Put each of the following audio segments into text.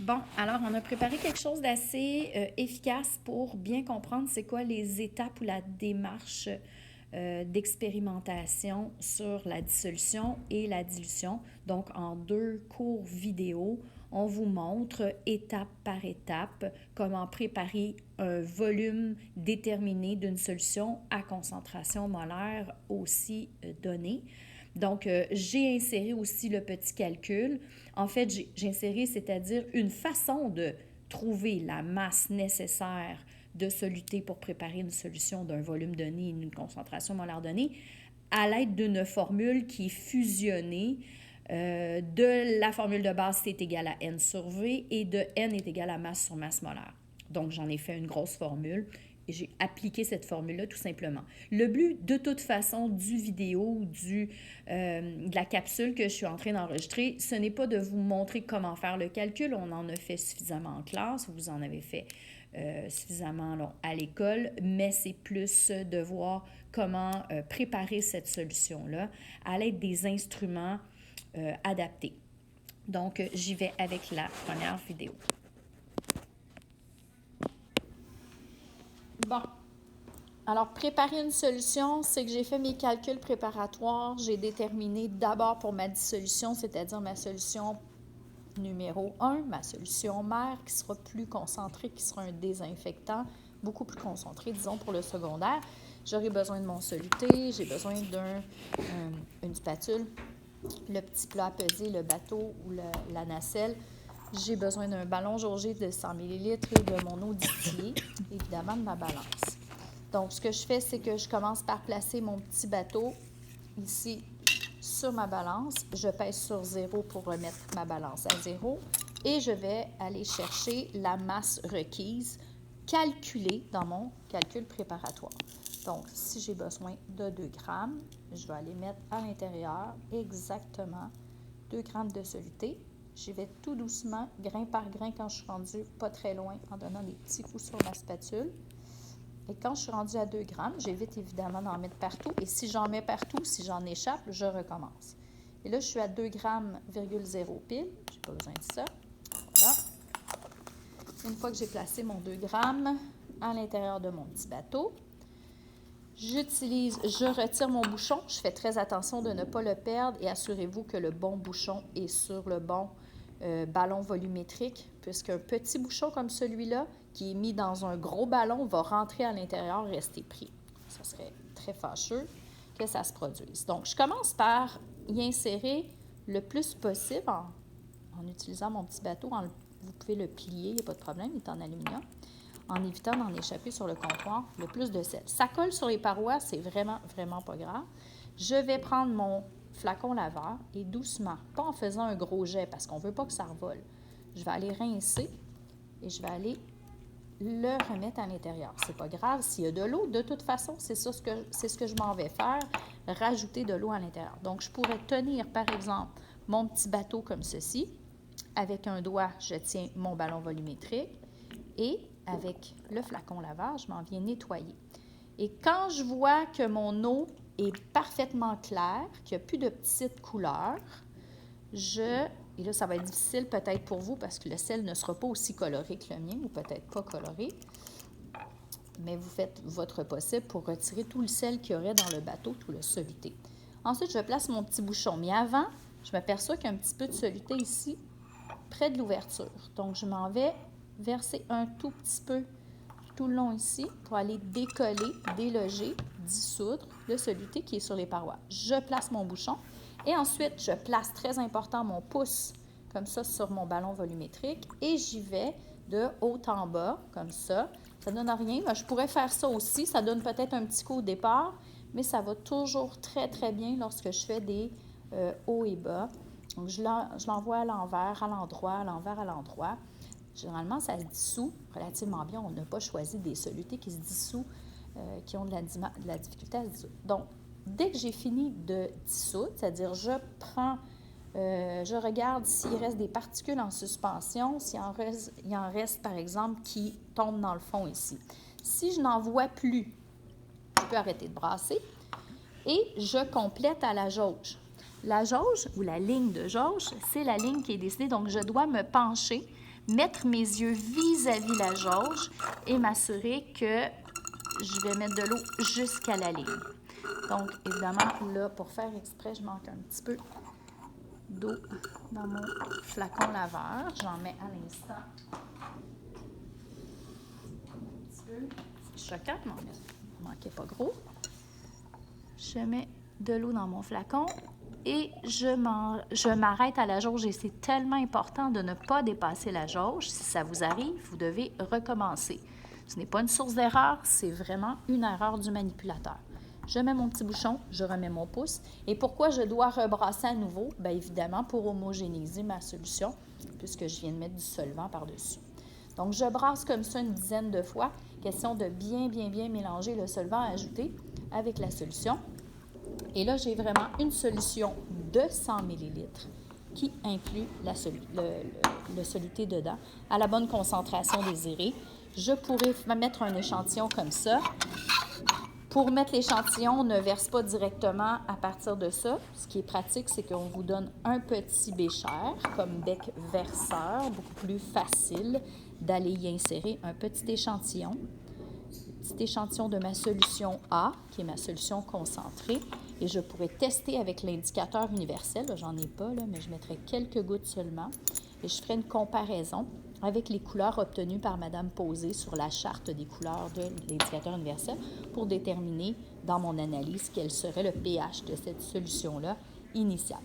Bon, alors on a préparé quelque chose d'assez efficace pour bien comprendre c'est quoi les étapes ou la démarche d'expérimentation sur la dissolution et la dilution. Donc, en 2 courts vidéo, on vous montre étape par étape comment préparer un volume déterminé d'une solution à concentration molaire aussi donnée. Donc, j'ai inséré aussi le petit calcul. En fait, j'ai inséré, c'est-à-dire une façon de trouver la masse nécessaire de soluté pour préparer une solution d'un volume donné et une concentration molaire donnée à l'aide d'une formule qui est fusionnée de la formule de base C est égal à N sur V et de N est égal à masse sur masse molaire. Donc, j'en ai fait une grosse formule et j'ai appliqué cette formule-là tout simplement. Le but, de toute façon, du vidéo, de la capsule que je suis en train d'enregistrer, ce n'est pas de vous montrer comment faire le calcul. On en a fait suffisamment en classe, vous en avez fait suffisamment à l'école, mais c'est plus de voir comment préparer cette solution-là à l'aide des instruments adaptés. Donc, j'y vais avec la première vidéo. Bon, alors préparer une solution, c'est que j'ai fait mes calculs préparatoires. J'ai déterminé d'abord pour ma dissolution, c'est-à-dire ma solution numéro 1, ma solution mère qui sera plus concentrée, qui sera un désinfectant, beaucoup plus concentré, disons, pour le secondaire. J'aurai besoin de mon soluté, j'ai besoin d'une spatule, le petit plat à peser, le bateau ou la nacelle. J'ai besoin d'un ballon jaugé de 100 ml et de mon eau distillée, évidemment de ma balance. Donc, ce que je fais, c'est que je commence par placer mon petit bateau ici sur ma balance. Je pèse sur 0 pour remettre ma balance à 0 et je vais aller chercher la masse requise calculée dans mon calcul préparatoire. Donc, si j'ai besoin de 2 grammes, je vais aller mettre à l'intérieur exactement 2 grammes de soluté. J'y vais tout doucement, grain par grain quand je suis rendue pas très loin, en donnant des petits coups sur ma spatule. Et quand je suis rendue à 2 grammes, j'évite évidemment d'en mettre partout. Et si j'en mets partout, si j'en échappe, je recommence. Et là, je suis à 2 grammes, 0 pile. Je n'ai pas besoin de ça. Voilà. Une fois que j'ai placé mon 2 grammes à l'intérieur de mon petit bateau, je retire mon bouchon. Je fais très attention de ne pas le perdre et assurez-vous que le bon bouchon est sur le bon ballon volumétrique, puisqu'un petit bouchon comme celui-là, qui est mis dans un gros ballon, va rentrer à l'intérieur, rester pris. Ça serait très fâcheux que ça se produise. Donc, je commence par y insérer le plus possible en utilisant mon petit bateau. Vous pouvez le plier, il n'y a pas de problème, il est en aluminium, en évitant d'en échapper sur le comptoir le plus de sel. Ça colle sur les parois, c'est vraiment, vraiment pas grave. Je vais prendre mon flacon laveur et doucement, pas en faisant un gros jet parce qu'on ne veut pas que ça revole, je vais aller rincer et je vais aller le remettre à l'intérieur. C'est pas grave s'il y a de l'eau, de toute façon, c'est ce que je m'en vais faire, rajouter de l'eau à l'intérieur. Donc, je pourrais tenir, par exemple, mon petit bateau comme ceci. Avec un doigt, je tiens mon ballon volumétrique et avec le flacon laveur, je m'en viens nettoyer. Et quand je vois que mon eau est parfaitement claire, qu'il n'y a plus de petites couleurs, et là, ça va être difficile peut-être pour vous parce que le sel ne sera pas aussi coloré que le mien, ou peut-être pas coloré, mais vous faites votre possible pour retirer tout le sel qu'il y aurait dans le bateau, tout le soluté. Ensuite, je place mon petit bouchon, mais avant, je m'aperçois qu'il y a un petit peu de soluté ici, près de l'ouverture. Donc, je m'en vais verser un tout petit peu tout le long ici pour aller décoller, déloger, dissoudre le soluté qui est sur les parois. Je place mon bouchon et ensuite, je place, très important, mon pouce comme ça sur mon ballon volumétrique et j'y vais de haut en bas, comme ça. Ça ne donne rien, mais je pourrais faire ça aussi. Ça donne peut-être un petit coup au départ, mais ça va toujours très, très bien lorsque je fais des hauts et bas. Donc, je l'envoie à l'envers, à l'endroit, à l'envers, à l'endroit. Généralement, ça se dissout relativement bien. On n'a pas choisi des solutés qui se dissouent, qui ont de la difficulté à se dissoudre. Donc, dès que j'ai fini de dissoudre, c'est-à-dire je regarde s'il reste des particules en suspension, il en reste, par exemple, qui tombent dans le fond ici. Si je n'en vois plus, je peux arrêter de brasser et je complète à la jauge. La jauge ou la ligne de jauge, c'est la ligne qui est décidée. Donc, je dois me pencher, mettre mes yeux vis-à-vis la jauge et m'assurer que je vais mettre de l'eau jusqu'à la ligne. Donc, évidemment, là, pour faire exprès, je manque un petit peu d'eau dans mon flacon laveur. J'en mets à l'instant. Un petit peu. C'est choquant, mais il ne manquait pas gros. Je mets de l'eau dans mon flacon et je m'arrête à la jauge. Et c'est tellement important de ne pas dépasser la jauge. Si ça vous arrive, vous devez recommencer. Ce n'est pas une source d'erreur, c'est vraiment une erreur du manipulateur. Je mets mon petit bouchon, je remets mon pouce. Et pourquoi je dois rebrasser à nouveau? Bien évidemment, pour homogénéiser ma solution, puisque je viens de mettre du solvant par-dessus. Donc, je brasse comme ça une dizaine de fois. Question de bien mélanger le solvant ajouté avec la solution. Et là, j'ai vraiment une solution de 100 ml qui inclut le soluté dedans à la bonne concentration désirée. Je pourrais mettre un échantillon comme ça. Pour mettre l'échantillon, on ne verse pas directement à partir de ça. Ce qui est pratique, c'est qu'on vous donne un petit bécher comme bec verseur, beaucoup plus facile d'aller y insérer un petit échantillon. Petit échantillon de ma solution A, qui est ma solution concentrée. Et je pourrais tester avec l'indicateur universel. J'en ai pas, là, mais je mettrai quelques gouttes seulement. Et je ferai une comparaison avec les couleurs obtenues par Mme Posé sur la charte des couleurs de l'indicateur universel pour déterminer dans mon analyse quel serait le pH de cette solution-là initiale.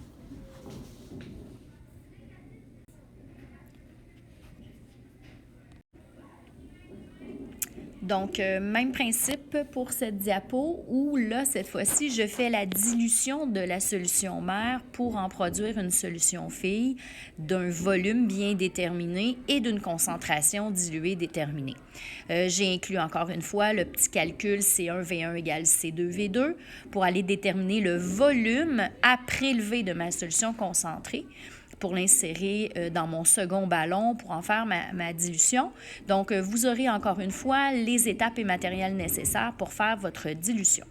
Donc, même principe pour cette diapo où là, cette fois-ci, je fais la dilution de la solution mère pour en produire une solution fille d'un volume bien déterminé et d'une concentration diluée déterminée. J'ai inclus encore une fois le petit calcul C1V1 égale C2V2 pour aller déterminer le volume à prélever de ma solution concentrée, pour l'insérer dans mon second ballon pour en faire ma dilution. Donc, vous aurez encore une fois les étapes et matériels nécessaires pour faire votre dilution.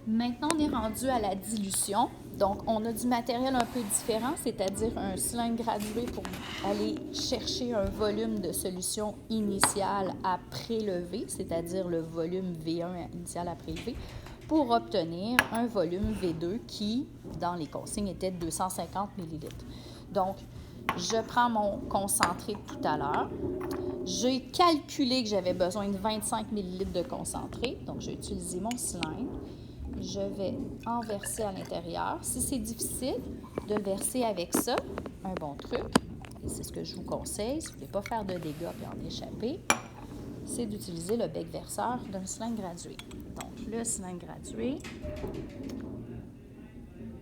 Maintenant, on est rendu à la dilution. Donc, on a du matériel un peu différent, c'est-à-dire un cylindre gradué pour aller chercher un volume de solution initiale à prélever, c'est-à-dire le volume V1 initial à prélever, pour obtenir un volume V2 qui, dans les consignes, était de 250 ml. Donc, je prends mon concentré tout à l'heure. J'ai calculé que j'avais besoin de 25 ml de concentré. Donc, j'ai utilisé mon cylindre. Je vais en verser à l'intérieur. Si c'est difficile de le verser avec ça, un bon truc, et c'est ce que je vous conseille, si vous ne voulez pas faire de dégâts et en échapper, c'est d'utiliser le bec verseur d'un cylindre gradué. Donc, le cylindre gradué,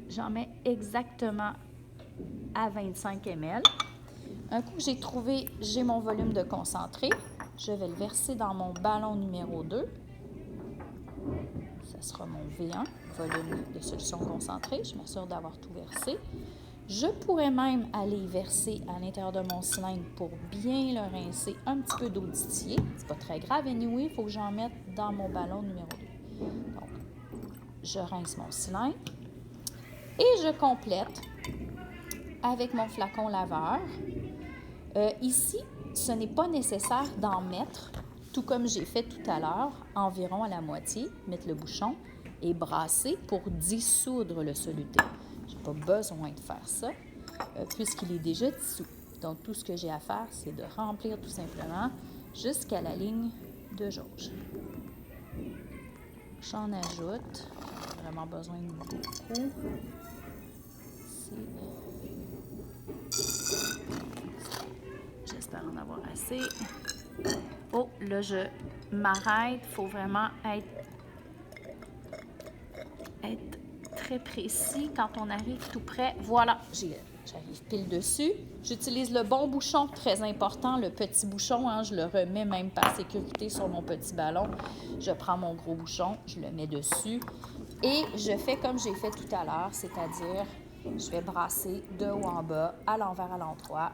j'en mets exactement à 25 ml. Un coup que j'ai mon volume de concentré, je vais le verser dans mon ballon numéro 2. Ça sera mon V1, volume de solution concentrée. Je m'assure d'avoir tout versé. Je pourrais même aller verser à l'intérieur de mon cylindre pour bien le rincer un petit peu d'eau distillée. C'est pas très grave, anyway, il faut que j'en mette dans mon ballon numéro 2. Donc, je rince mon cylindre et je complète avec mon flacon laveur. Ici, ce n'est pas nécessaire d'en mettre, tout comme j'ai fait tout à l'heure, environ à la moitié, mettre le bouchon et brasser pour dissoudre le soluté. Je n'ai pas besoin de faire ça puisqu'il est déjà dissous. Donc, tout ce que j'ai à faire, c'est de remplir tout simplement jusqu'à la ligne de jauge. J'en ajoute. J'ai vraiment besoin de beaucoup. J'espère en avoir assez. Oh, là, je m'arrête. Il faut vraiment être très précis quand on arrive tout près. Voilà, j'arrive pile dessus. J'utilise le bon bouchon, très important, le petit bouchon. Je le remets même par sécurité sur mon petit ballon. Je prends mon gros bouchon, je le mets dessus et je fais comme j'ai fait tout à l'heure, c'est-à-dire je vais brasser de haut en bas, à l'envers, à l'endroit,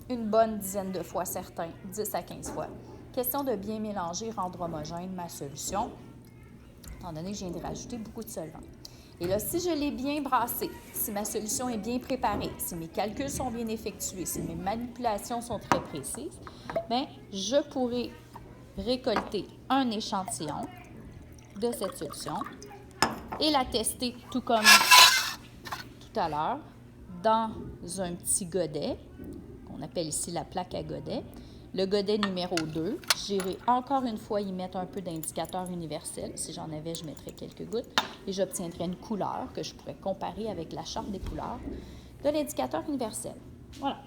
une bonne dizaine de fois, certains, 10 à 15 fois. Question de bien mélanger, rendre homogène ma solution. étant donné que je viens de rajouter beaucoup de solvant. Et là, si je l'ai bien brassé, si ma solution est bien préparée, si mes calculs sont bien effectués, si mes manipulations sont très précises, bien, je pourrai récolter un échantillon de cette solution et la tester tout comme tout à l'heure dans un petit godet, qu'on appelle ici la plaque à godet. Le godet numéro 2, j'irai encore une fois y mettre un peu d'indicateur universel. Si j'en avais, je mettrais quelques gouttes. Et j'obtiendrai une couleur que je pourrais comparer avec la charte des couleurs de l'indicateur universel. Voilà.